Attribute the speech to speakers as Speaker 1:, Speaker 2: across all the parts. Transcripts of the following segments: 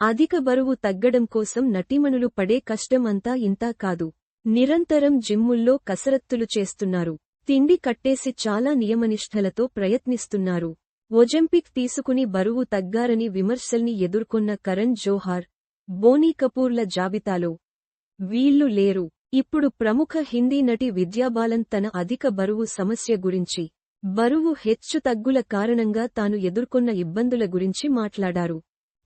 Speaker 1: అధిక బరువు తగ్గడం కోసం నటీమణులు పడే కష్టం అంతా ఇంతా కాదు. నిరంతరం జిమ్ముల్లో కసరత్తులు చేస్తున్నారు. తిండి కట్టేసి చాలా నియమనిష్ఠలతో ప్రయత్నిస్తున్నారు. ఒజెంపిక్ తీసుకుని బరువు తగ్గారని విమర్శల్ని ఎదుర్కొన్న కరణ్ జోహార్, బోనీ కపూర్ల జాబితాలో వీళ్లు లేరు. ఇప్పుడు ప్రముఖ హిందీ నటి విద్యా బాలన్ తన అధిక బరువు సమస్య గురించి, బరువు హెచ్చుతగ్గుల కారణంగా తాను ఎదుర్కొన్న ఇబ్బందుల గురించి మాట్లాడారు.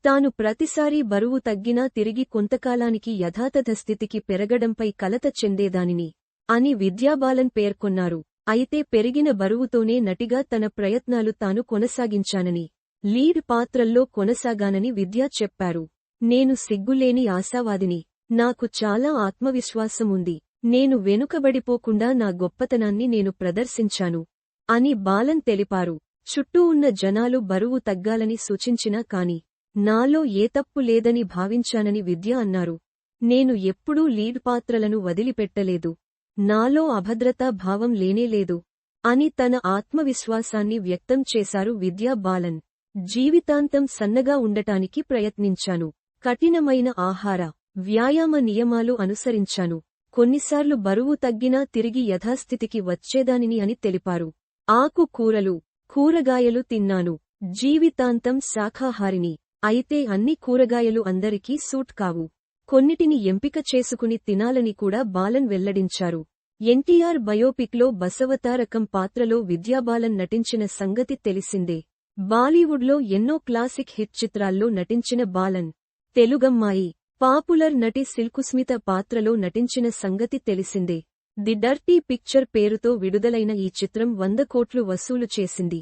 Speaker 1: తాను ప్రతిసారీ బరువు తగ్గినా తిరిగి కొంతకాలానికి యథాతథ స్థితికి పెరగడంపై కలత చెందేదానిని అని విద్యా బాలన్ పేర్కొన్నారు. అయితే పెరిగిన బరువుతోనే నటిగా తన ప్రయత్నాలు తాను కొనసాగించానని, లీడ్ పాత్రల్లో కొనసాగానని విద్యా చెప్పారు. నేను సిగ్గులేని ఆశావాదిని. నాకు చాలా ఆత్మవిశ్వాసం ఉంది. నేను వెనుకబడిపోకుండా నా గొప్పతనాన్ని నేను ప్రదర్శించాను అని బాలన్ తెలిపారు. చుట్టూ ఉన్న జనాలు బరువు తగ్గాలని సూచించినా కాని నాలో ఏ తప్పు లేదని భావించానని విద్య అన్నారు. నేను ఎప్పుడూ లీడ్ పాత్రలను వదిలిపెట్టలేదు. నాలో అభద్రతా భావం లేనేలేదు అని తన ఆత్మవిశ్వాసాన్ని వ్యక్తం చేశారు విద్యా బాలన్. జీవితాంతం సన్నగా ఉండటానికి ప్రయత్నించాను. కఠినమైన ఆహార, వ్యాయామ నియమాలు అనుసరించాను. కొన్నిసార్లు బరువు తగ్గినా తిరిగి యథాస్థితికి వచ్చేదానిని అని తెలిపారు. ఆకు కూరలు, కూరగాయలు తిన్నాను. జీవితాంతం శాఖాహారిని. అయితే అన్ని కూరగాయలు అందరికీ సూట్ కావు. కొన్నిటిని ఎంపిక చేసుకుని తినాలని కూడా బాలన్ వెల్లడించారు. ఎన్టీఆర్ బయోపిక్లో బసవతారకం పాత్రలో విద్యాబాలన్ నటించిన సంగతి తెలిసిందే. బాలీవుడ్లో ఎన్నో క్లాసిక్ హిట్ చిత్రాల్లో నటించిన బాలన్, తెలుగమ్మాయి, పాపులర్ నటి సిల్కుస్మిత పాత్రలో నటించిన సంగతి తెలిసిందే. ది డర్టీ పిక్చర్ పేరుతో విడుదలైన ఈ చిత్రం 100 కోట్లు వసూలు చేసింది.